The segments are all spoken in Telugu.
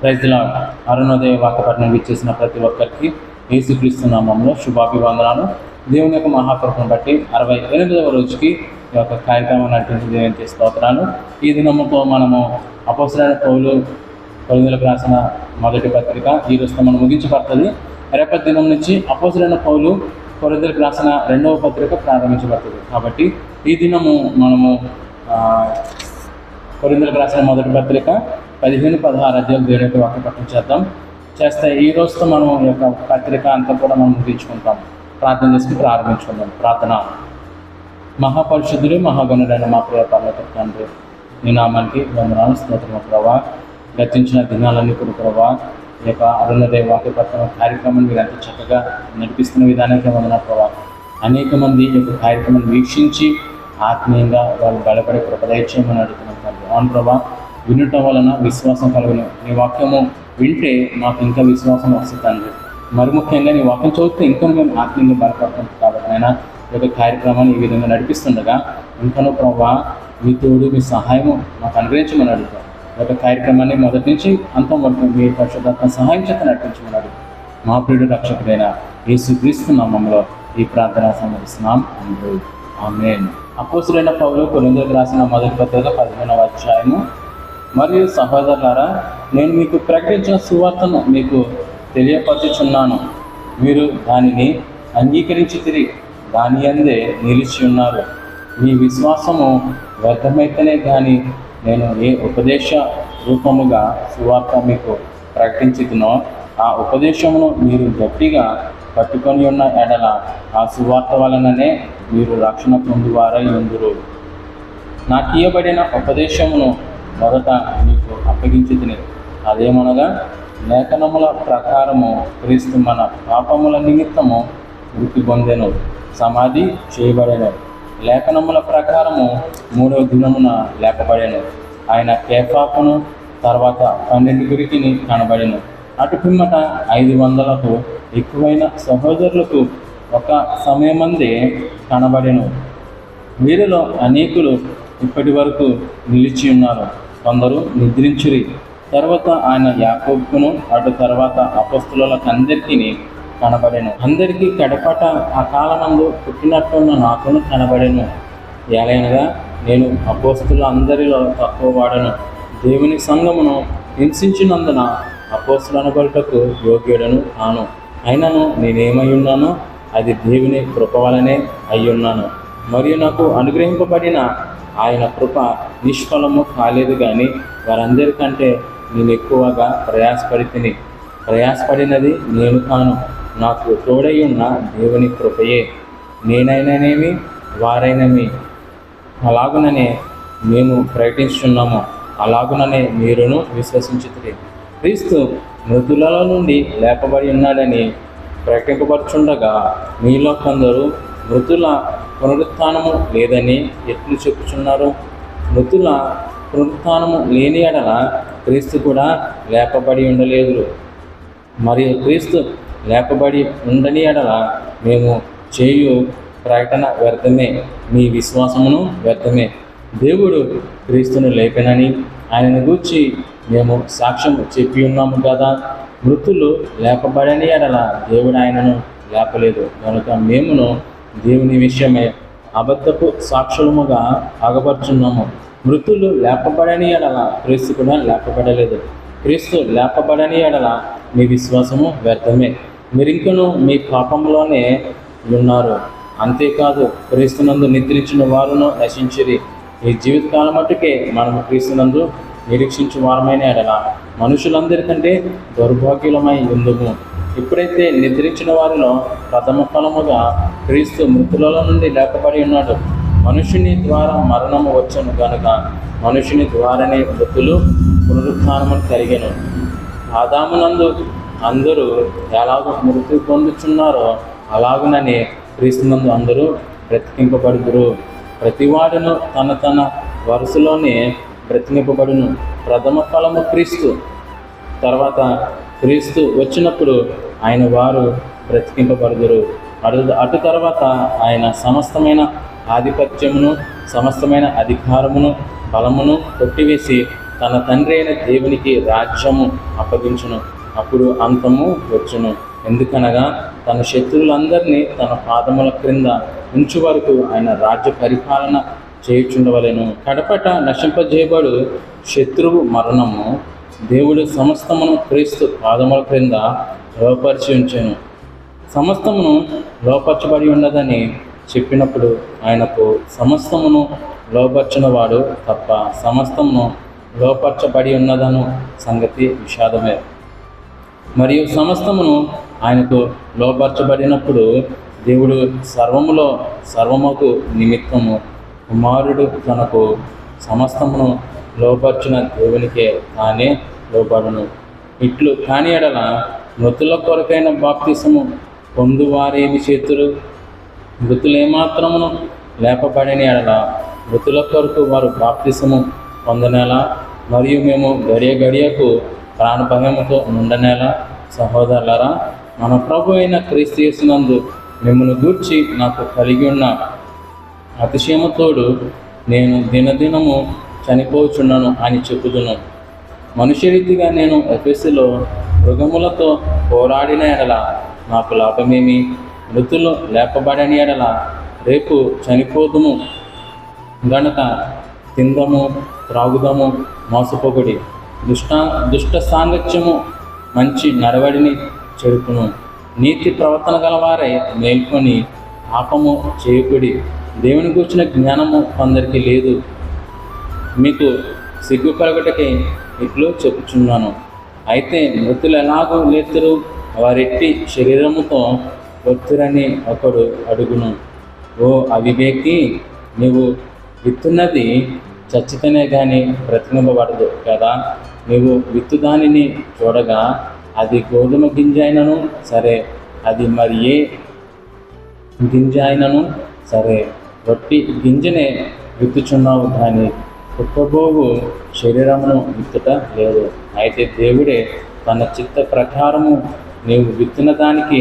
Praise the lord. అరుణోదయ వాక్యపట్నం ఇచ్చేసిన ప్రతి ఒక్కరికి యేసుక్రీస్తు నామములో శుభాభివందనాలు. దేవుని యొక్క మహాకృపను బట్టి 68వ రోజుకి ఈ యొక్క కార్యక్రమం నడిపించిన దేవునికి స్తోత్రాలు. ఈ దినముతో మనము అపోస్తలుడైన పౌలు కొరింథీయులకు రాసిన మొదటి పత్రిక ఈ రోజుతో మనం ముగించబడుతుంది. రేపటి దినం నుంచి అపోస్తలుడైన పౌలు కొరింథీయులకు రాసిన 2వ పత్రిక ప్రారంభించబడుతుంది. కాబట్టి ఈ దినము మనము కొరింథీయులకు రాసిన మొదటి పత్రిక 15-16 అధ్యాయాలు దేవుని యొక్క వాక్యపట్నం చేస్తే ఈ రోజుతో మనం ఈ యొక్క పత్రిక అంతా కూడా మనం ముగించుకుంటాం. ప్రార్థన చేసుకుని ప్రారంభించుకుందాం. ప్రార్థన. మహాపరిశుద్ధుడు మహాగణుడైన మా ప్రియ పరలోక తండ్రి, నీ నామానికి వందనాలు స్తోత్రము ప్రభా. గతించిన దినాలన్నీ కూడా ప్రభా ఈ యొక్క అరుణోదయ వాక్యపట్నం కార్యక్రమం మీరు ఎంత చక్కగా నడిపిస్తున్న విధానానికి వందనాలు ప్రభా. అనేక మంది ఈ యొక్క కార్యక్రమాన్ని వీక్షించి ఆత్మీయంగా వాళ్ళు బలపడే కృప దయచేయమని అడుగుతున్నాం తండ్రి. అవును ప్రభా, వినటం వలన విశ్వాసం కలుగును. నీ వాక్యము వింటే మాకు ఇంకా విశ్వాసం వస్తుంది తండ్రి. మరి ముఖ్యంగా నీ వాక్యం చదివితే ఇంకా మేము ఆత్మీయంగా బలపడతాం. కాబట్టి అయినా ఈ యొక్క కార్యక్రమాన్ని ఈ విధంగా నడిపిస్తుండగా ఇంకనూ ప్రభా మీ తోడు మీ సహాయము మాకు అనుగ్రహించమని అడుగుతాం. ఈ యొక్క కార్యక్రమాన్ని మొదటి నుంచి అంతం వరకు మీ పరిశుద్ధాత్మ సహాయం చేత నడిపించమని అడుగుతాం. మా ప్రియుడు రక్షకుడైన యేసుక్రీస్తు నామములో ఈ ప్రార్థన సమర్పిస్తున్నాం. ఆమేన్. అపోస్తలుడైన పౌలు కొరింథీయులకు రాసిన మొదటి పత్రిక 15వ అధ్యాయము. మరియు సహోదరులారా, నేను మీకు ప్రకటించిన సువార్తను మీకు తెలియపరచుచున్నాను. మీరు దానిని అంగీకరించి దాని యందే నిలిచి ఉన్నారు. మీ విశ్వాసము వ్యర్థమైతేనే కానీ నేను ఏ ఉపదేశ రూపముగా సువార్త మీకు ప్రకటించుతునో ఆ ఉపదేశమును మీరు గట్టిగా పట్టుకొని ఉన్న ఎడల ఆ సువార్త వలననే మీరు రక్షణ పొందువారై ఉందురు. నాకు ఇయ్యబడిన ఉపదేశమును మొదట మీకు అప్పగించుతుని, అదేమనగా లేఖనముల ప్రకారము క్రీస్తు మన పాపముల నిమిత్తము మృతి పొందెను, సమాధి చేయబడెను, లేఖనముల ప్రకారము 3వ దినమున లేపబడెను. ఆయన కేఫాకును తర్వాత 12 కనబడెను. అటు పిమ్మట 500కు ఎక్కువైన సహోదరులకు ఒక సమయమందే కనబడెను. వీరిలో అనేకులు ఇప్పటి వరకు నిలిచి ఉన్నారు, కొందరు నిద్రించురి. తర్వాత ఆయన యాకోబుకును అటు తర్వాత అపోస్తలులకందరికీ కనబడెను. అందరికీ కడపట ఆ కాలమందు పుట్టినట్టున్న నాకును కనబడెను. ఏలైనగా నేను అపోస్తలుల అందరిలో తక్కువ వాడను, దేవుని సంఘమును హింసించినందున అపోస్తలునబడుటకు యోగ్యుడను కాను. అయినను నేనేమై ఉన్నానో అది దేవుని కృప వలనే అయ్యున్నాను. మరియు నాకు అనుగ్రహింపబడిన ఆయన కృప నిష్ఫలము కాలేదు, కానీ వారందరికంటే నేను ఎక్కువగా ప్రయాసపడినది నేను కాను, నాకు తోడై ఉన్న దేవుని కృపయే. నేనైననేమి వారైనమి అలాగుననే మేము ప్రకటించున్నాము, అలాగుననే మీరును విశ్వసించుతుంది. క్రీస్తు మృతులలో నుండి లేపబడి ఉన్నాడని ప్రకటింపబడుచుండగా మీలో కొందరు మృతుల పునరుత్థానము లేదని ఎట్లు చెప్పుచున్నారు? మృతుల పునరుత్థానము లేని ఎడల క్రీస్తు కూడా లేపబడి ఉండలేదు. మరియు క్రీస్తు లేపబడి ఉండని ఎడల మేము చేయు ప్రకటన వ్యర్థమే, మీ విశ్వాసమును వ్యర్థమే. దేవుడు క్రీస్తును లేపెనని ఆయనను గూర్చి మేము సాక్ష్యం చెప్పి ఉన్నాము కదా. మృతులు లేపబడని ఎడల దేవుడు ఆయనను లేపలేదు, కనుక మేమును దేవుని విషయమై అబద్ధపు సాక్షులముగా ఆగపరుచున్నాము. మృతులు లేపబడని ఎడల క్రీస్తు కూడా లేపబడలేదు. క్రీస్తు లేపబడని ఎడల మీ విశ్వాసము వ్యర్థమే, మీరింకను మీ పాపంలోనే ఉన్నారు. అంతేకాదు క్రీస్తునందు నిద్రించిన వారును నశించిరి. ఈ జీవితకాలం మట్టుకే మనము క్రీస్తునందు నిరీక్షించు వారమైన ఎడల మనుషులందరికంటే దౌర్భాగ్యులమై ఉందుము. ఇప్పుడైతే నిద్రించిన వారిలో ప్రథమ ఫలముగా క్రీస్తు మృతులలో నుండి లేపబడి ఉన్నాడు. మనుషుని ద్వారా మరణము వచ్చను కనుక మనుషుని ద్వారానే మృతులు పునరుత్థానము కలిగెను. ఆదామునందు అందరూ ఎలాగో మృతి పొందుచున్నారో అలాగుననే క్రీస్తునందు అందరూ బ్రతికింపబడుదురు. ప్రతివాడును తన వరుసలోనే బ్రతికింపబడును. ప్రథమ ఫలము క్రీస్తు, తర్వాత క్రీస్తు వచ్చినప్పుడు ఆయన వారు బ్రతికింపబడుదురు. అటు తర్వాత ఆయన సమస్తమైన ఆధిపత్యమును సమస్తమైన అధికారమును బలమును కొట్టివేసి తన తండ్రి అయిన దేవునికి రాజ్యము అప్పగించును. అప్పుడు అంతము వచ్చును. ఎందుకనగా తన శత్రువులందరినీ తన పాదముల క్రింద ఉంచు వరకు ఆయన రాజ్య పరిపాలన చేయుచుండవలెను. కడపట నశింపజేయబడు శత్రువు మరణము. దేవుడు సమస్తమును క్రీస్తు పాదముల క్రింద లోపరిచి ఉంచెను. సమస్తమును లోపరచబడి ఉన్నదని చెప్పినప్పుడు ఆయనకు సమస్తమును లోపర్చిన వాడు తప్ప సమస్తమును లోపరచబడి ఉన్నదను సంగతి విషాదమే. మరియు సమస్తమును ఆయనకు లోపరచబడినప్పుడు దేవుడు సర్వముకు నిమిత్తము కుమారుడు తనకు సమస్తమును లోపర్చిన దేవునికే తానే లోబడును. ఇట్లు కాని ఎడల మృతుల కొరకైన బాప్తిసము పొందువారేమి చేతురు? మృతులేమాత్రమును లేపబడిన ఎడల మృతుల కొరకు వారు బాప్తిసము పొందనేలా? మరియు మేము గడియకు ప్రాణభయముతో నుండనేలా? సహోదరులారా, మన ప్రభు అయిన క్రీస్తు యేసునందు మిమ్మల్ని గూర్చి నాకు కలిగి ఉన్న అతిశయముతోడు నేను దినదినము చనిపోచున్నాను అని చెప్పుదును. మనుష్యరీతిగా నేను ఎఫెసులో మృగములతో పోరాడిన ఎడల నాకు లాభమేమి? మృతులు లేపబడని ఎడల రేపు చనిపోదుము గనుక తిందము, త్రాగుదము, మోసపోకుడి. దుష్ట సాంగత్యము మంచి నడవడిని చెరుపును. నీతి ప్రవర్తన గలవారై మేల్కొని పాపము చేయకుడి. దేవుని గూర్చిన జ్ఞానము కొందరికి లేదు. మీకు సిగ్గు కలుగుటకై ఇట్లు చెప్పుచున్నాను. అయితే మృతులు ఎలాగో లేతురు? వారెట్టి శరీరముతో వత్తురని ఒకడు అడుగును. ఓ అవివేకి, నీవు విత్తున్నది చచ్చితేనే కానీ బ్రతికింపబడదు కదా. నీవు విత్తుదానిని చూడగా అది గోధుమ గింజ అయినను సరే, అది మరి ఏ గింజ అయినను సరే, రొట్టి గింజనే విత్తుచున్నావు కానీ పుట్టబోవు శరీరమును విత్తుట లేదు. అయితే దేవుడే తన చిత్త ప్రకారము నీవు విత్తిన దానికి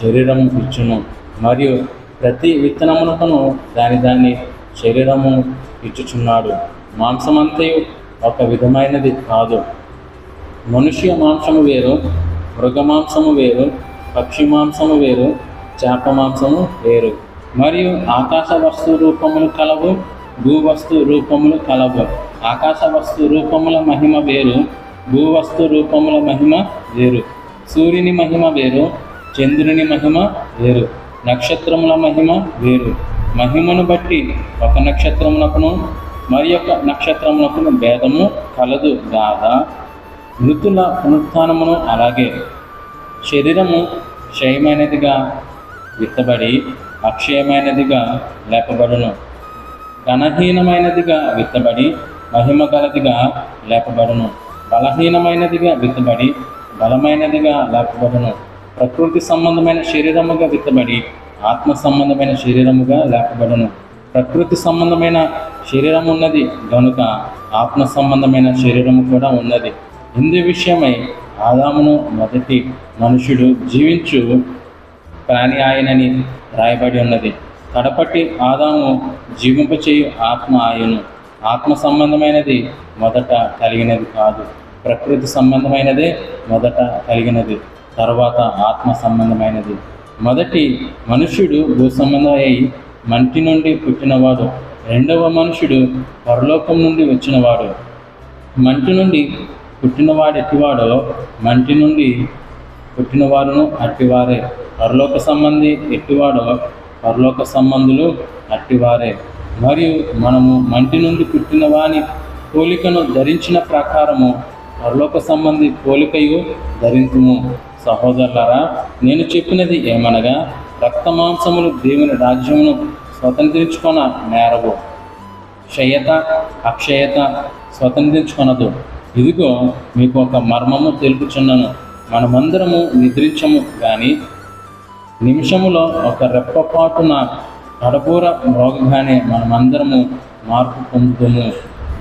శరీరము ఇచ్చును. మరియు ప్రతి విత్తనమునకును దాని శరీరము ఇచ్చుచున్నాడు. మాంసమంతయు ఒక విధమైనది కాదు. మనుష్య మాంసము వేరు, మృగ మాంసము వేరు, పక్షి మాంసము వేరు, చేప మాంసము వేరు. మరియు ఆకాశ వస్తు రూపములు కలవు, భూవస్తు రూపములు కలవు. ఆకాశ వస్తు రూపముల మహిమ వేరు, భూవస్తు రూపముల మహిమ వేరు. సూర్యుని మహిమ వేరు, చంద్రుని మహిమ వేరు, నక్షత్రముల మహిమ వేరు. మహిమను బట్టి ఒక నక్షత్రమునకును మరి ఒక నక్షత్రమునకును భేదము కలదు కాదా? మృతుల పునరుత్థానమును అలాగే. శరీరము క్షయమైనదిగా విత్తబడి అక్షయమైనదిగా లేపబడును. ఘనహీనమైనదిగా విత్తబడి మహిమ గలదిగా లేపబడును. బలహీనమైనదిగా విత్తబడి బలమైనదిగా లేపబడును. ప్రకృతి సంబంధమైన శరీరముగా విత్తబడి ఆత్మ సంబంధమైన శరీరముగా లేపబడును. ప్రకృతి సంబంధమైన శరీరం ఉన్నది గనుక ఆత్మ సంబంధమైన శరీరము కూడా ఉన్నది. ఇందు విషయమై ఆదామును మొదటి మనుషుడు జీవించు ప్రాణి ఆయనని రాయబడి ఉన్నది. కడపటి ఆదాము జీవింపచేయు ఆత్మ ఆయను. ఆత్మ సంబంధమైనది మొదట కలిగినది కాదు, ప్రకృతి సంబంధమైనదే మొదట కలిగినది, తర్వాత ఆత్మ సంబంధమైనది. మొదటి మనుష్యుడు భూ సంబంధమై మంటి నుండి పుట్టినవాడు. రెండవ మనుషుడు పరలోకం నుండి వచ్చినవాడు. మంటి నుండి పుట్టినవాడు ఎట్టివాడో మంటి నుండి పుట్టినవారును అట్టివారే. పరలోక సంబంధి ఎట్టివాడో పరలోక సంబంధులు అట్టివారే. మరియు మనము మంటి నుండి పుట్టిన వాని పోలికను ధరించిన ప్రకారము పరలోక సంబంధి పోలికయు ధరించుము. సహోదరులారా, నేను చెప్పినది ఏమనగా, రక్తమాంసములు దేవుని రాజ్యమును స్వతంత్రించుకొన నేరవు. క్షయత అక్షయత స్వతంత్రించుకొనదు. ఇదిగో మీకు ఒక మర్మము తెలుపుచున్నాను. మనమందరము నిద్రించము కానీ నిమిషములో ఒక రెప్పపాటున కడబూర మ్రోగగానే మనమందరము మార్పు పొందుతాము.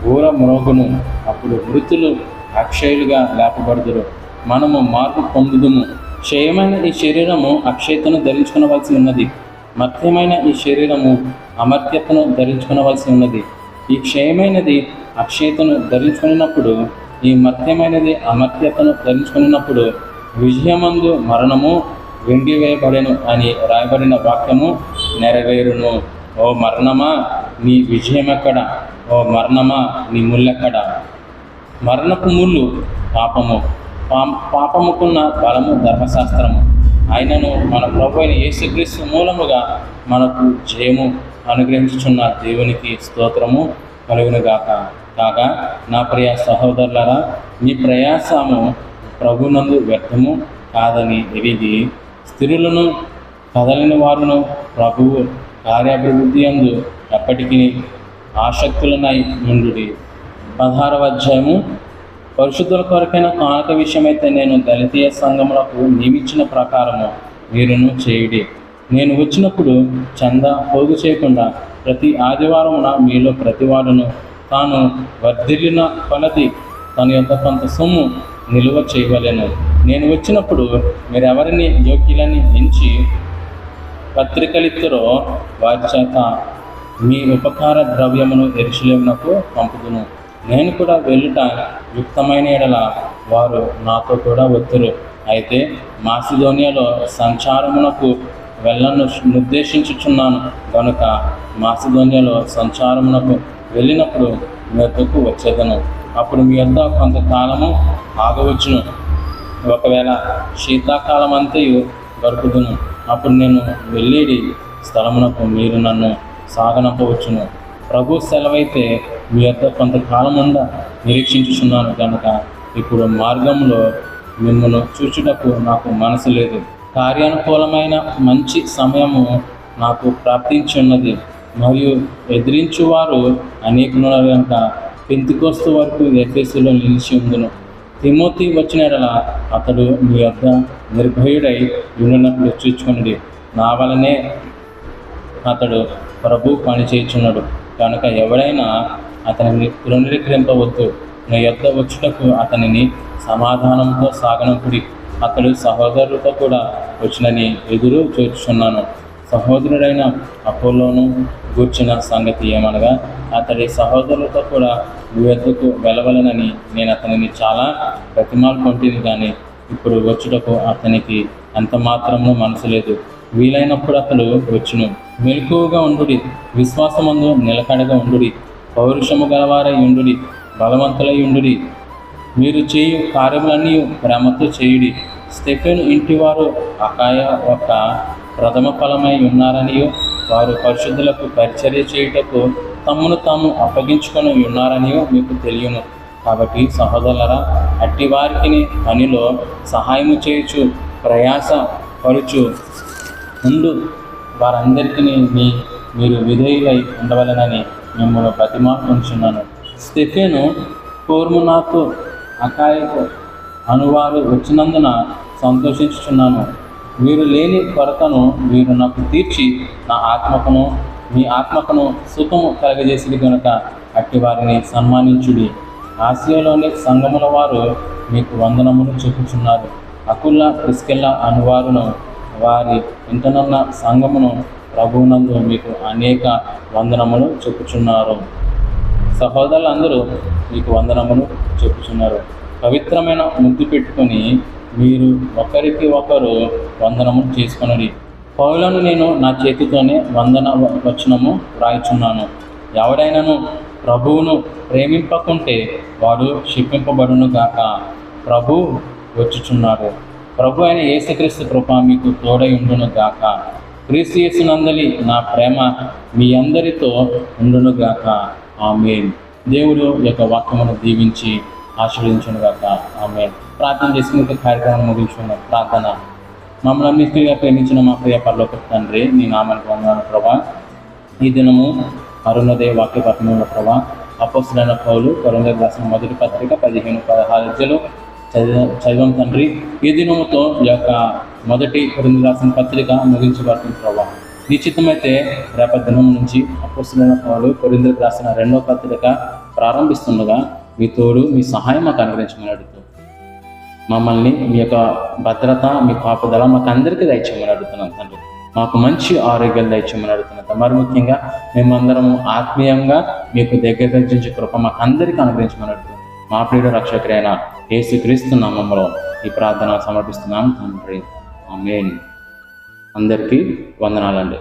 బూర మ్రోగును, అప్పుడు మృతులు అక్షయులుగా లేపబడుదురు. మనము మార్పు పొందుదుము. క్షయమైన ఈ శరీరము అక్షయతను ధరించుకునవలసి ఉన్నది, మర్త్యమైన ఈ శరీరము అమర్త్యతను ధరించుకునవలసి ఉన్నది. ఈ క్షయమైనది అక్షయతను ధరించుకున్నప్పుడు, ఈ మర్త్యమైనది అమర్త్యతను ధరించుకున్నప్పుడు విజయమందు మరణము వెండివేయబడెను అని రాయబడిన వాక్యము నెరవేరును. ఓ మరణమా, నీ విజయమెక్కడ? ఓ మరణమా, నీ ముళ్ళెక్కడ? మరణపు ముళ్ళు పాపము, పాపముకున్న బలము ధర్మశాస్త్రము. ఆయనను మన ప్రభు అయిన యేసుక్రీస్తు మూలముగా మనకు జయము అనుగ్రహించుచున్న దేవునికి స్తోత్రము కలుగునుగాక. కాగా నా ప్రియ సహోదరులారా, మీ ప్రయాసము ప్రభునందు వ్యర్థము కాదని ఎరిగి స్థిరులను కదలని వారును ప్రభువు కార్యాభివృద్ధి యందు ఎప్పటికీ ఆసక్తులనై ఉండుడి. 16వ అధ్యాయము. పరిశుద్ధుల కొరకైన కానుక విషయమైతే నేను గలతీయ సంఘములకు నియమించిన ప్రకారము మీరును చేయుడి. నేను వచ్చినప్పుడు చందా పోగు చేయకుండా ప్రతి ఆదివారమున మీలో ప్రతివాడును తాను వర్ధిల్లిన కొలది తన యొక్క కొంత సొమ్ము నిలువ చేయవలెను. నేను వచ్చినప్పుడు మీరెవరిని యోగ్యులని ఎంచి పత్రికలిత్తరో వారి చేత మీ ఉపకార ద్రవ్యమును యెరూషలేమునకు పంపుదును. నేను కూడా వెళ్ళుట యుక్తమైన ఎడల వారు నాతో కూడా వత్తురు. అయితే మాసిదోనియాలో సంచారమునకు వెళ్ళను నిర్దేశించుచున్నాను గనుక మాసిదోనియాలో సంచారమునకు వెళ్ళినప్పుడు మీ వద్దకు వచ్చేదను. అప్పుడు మీ వద్ద కొంతకాలము ఆగవచ్చును. ఒకవేళ శీతాకాలం అంతయు గడుపుదును. అప్పుడు నేను వెళ్ళేది స్థలమునకు మీరు నన్ను సాగనంపవచ్చును. ప్రభు సెలవైతే మీ వద్ద కొంతకాలం నిరీక్షించుచున్నాను కనుక ఇప్పుడు మార్గంలో మిమ్మల్ని చూచుటకు నాకు మనసు లేదు. కార్యానుకూలమైన మంచి సమయము నాకు ప్రాప్తించి ఉన్నది, మరియు ఎదిరించువారు అనేకులున్నారు కనుక పెంతెకొస్తు వరకు ఎఫెసులో నిలిచి ఉండును. తిమోతి వచ్చిన యెడల అతడు మీ వద్ద నిర్భయుడై ఉండునట్లు చూచుకొనుడి. నా వలనే అతడు ప్రభు పని చేయుచున్నాడు కనుక ఎవడైనా అతనిని తృణీకరింపవద్దు. నీ యొద్ద వచ్చుటకు అతనిని సమాధానంతో సాగనంపుడి. అతడు సహోదరులతో కూడా వచ్చినని ఎదురు చూచుచున్నాను. సహోదరుడైన అపోలోను గూర్చిన సంగతి ఏమనగా, అతడి సహోదరులతో కూడా మీ వద్దకు వెళ్ళవలెనని నేను అతనిని చాలా బ్రతిమాలుకొంటిని, కానీ ఇప్పుడు వచ్చుటకు అతనికి అంత మాత్రము మనసు లేదు. వీలైనప్పుడు అతడు వచ్చును. మెలకువగా ఉండుడి, విశ్వాసమందు నిలకడగా ఉండుడి, పౌరుషము గలవారై ఉండుడి, బలవంతులై ఉండుడి. మీరు చేయు కార్యములన్నీ ప్రేమతో చేయుడి. స్టెఫెను ఇంటివారు అకాయ యొక్క ప్రథమ ఫలమై ఉన్నారనియు, వారు పరిశుద్ధులకు పరిచర్య చేయుటకు తమ్మును తాము అప్పగించుకొని ఉన్నారనియో మీకు తెలియను. కాబట్టి సహోదరులారా, అట్టి వారికి పనిలో సహాయము చేయుచు ప్రయాస పరుచు ఉండు వారందరికీ మీరు విధేయులై ఉండవలెనని మిమ్మల్ని బతిమాలుకొనుచున్నాను. స్టెఫెను, ఫోర్మునాతు, అకాయకు అనువారు వచ్చినందున సంతోషించుచున్నాను. మీరు లేని కొరతను మీరు నాకు తీర్చి నా ఆత్మకును మీ ఆత్మకును సుఖము కలగజేసిది కనుక అట్టి వారిని సన్మానించుడి. ఆసియాలోని సంఘముల వారు మీకు వందనములు చెప్పుచున్నారు. అకుల్లా, ప్రిస్కిల్లా అనువారును వారి ఇంటనున్న సంఘమును ప్రభువునందు మీకు అనేక వందనములు చెప్పుచున్నారు. సహోదరులందరూ మీకు వందనములు చెప్పుచున్నారు. పవిత్రమైన ముద్దు పెట్టుకొని మీరు ఒకరికి ఒకరు వందనము చేసుకొనుడి. పౌలను నేను నా చేతితోనే వందన వచనము రాయిచున్నాను. ఎవడైనాను ప్రభువును ప్రేమింపకుంటే వాడు శిక్షింపబడును గాక. ప్రభు వచ్చుచున్నాడు. ప్రభు అయిన యేసుక్రీస్తు కృప మీకు తోడై ఉండును గాక. క్రీస్తు యేసునందలి నా ప్రేమ మీ అందరితో ఉండును గాక. ఆమేన్. దేవుడు యొక్క వాక్యమును దీవించి ఆశీర్వదించును గాక. ఆమేన్. ప్రార్థన చేసుకునే కార్యక్రమం ముగించుకున్నాం. ప్రార్థన. మమ్మల్ని అన్నిటిగా ప్రేమించిన మా ప్రియ పరలోకపు తండ్రి, నీ నామానికి వందనాలు ప్రభా. ఈ దినము అరుణోదయ వాక్య పఠనంలో ప్రభా అపోస్తలుడైన పౌలు కొరింథీయులకు రాసిన మొదటి పత్రిక 15-16 చదివాం తండ్రి. ఈ దినముతో ఈ యొక్క మొదటి కొరింథీయులకు రాసిన పత్రిక ముగించబడుతుంది ప్రభా. నిశ్చితమైతే రేపటి దినం నుంచి అపోస్తలుడైన పౌలు కొరింథీయులకు రాసిన 2వ పత్రిక ప్రారంభిస్తుండగా మీ తోడు, మీ సహాయం మాకు అనుగ్రహించమని అడుగుతూ, మమ్మల్ని మీ యొక్క భద్రత, మీ కాపుదల మాకు అందరికీ దయచేయమని అడుగుతున్నాను తండ్రి. మాకు మంచి ఆరోగ్యాలు దయచేయమని అడుగుతున్నా. మరి ముఖ్యంగా మేమందరము ఆత్మీయంగా మీకు దగ్గర గర్జించే కృప మాకు అందరికీ అనుగ్రహించమని అడుగుతున్నాం. మా ప్రియుడు రక్షకుడైన యేసుక్రీస్తు నామములో ఈ ప్రార్థన సమర్పిస్తున్నాం తండ్రి. ఆమేన్. అందరికీ వందనాలండి.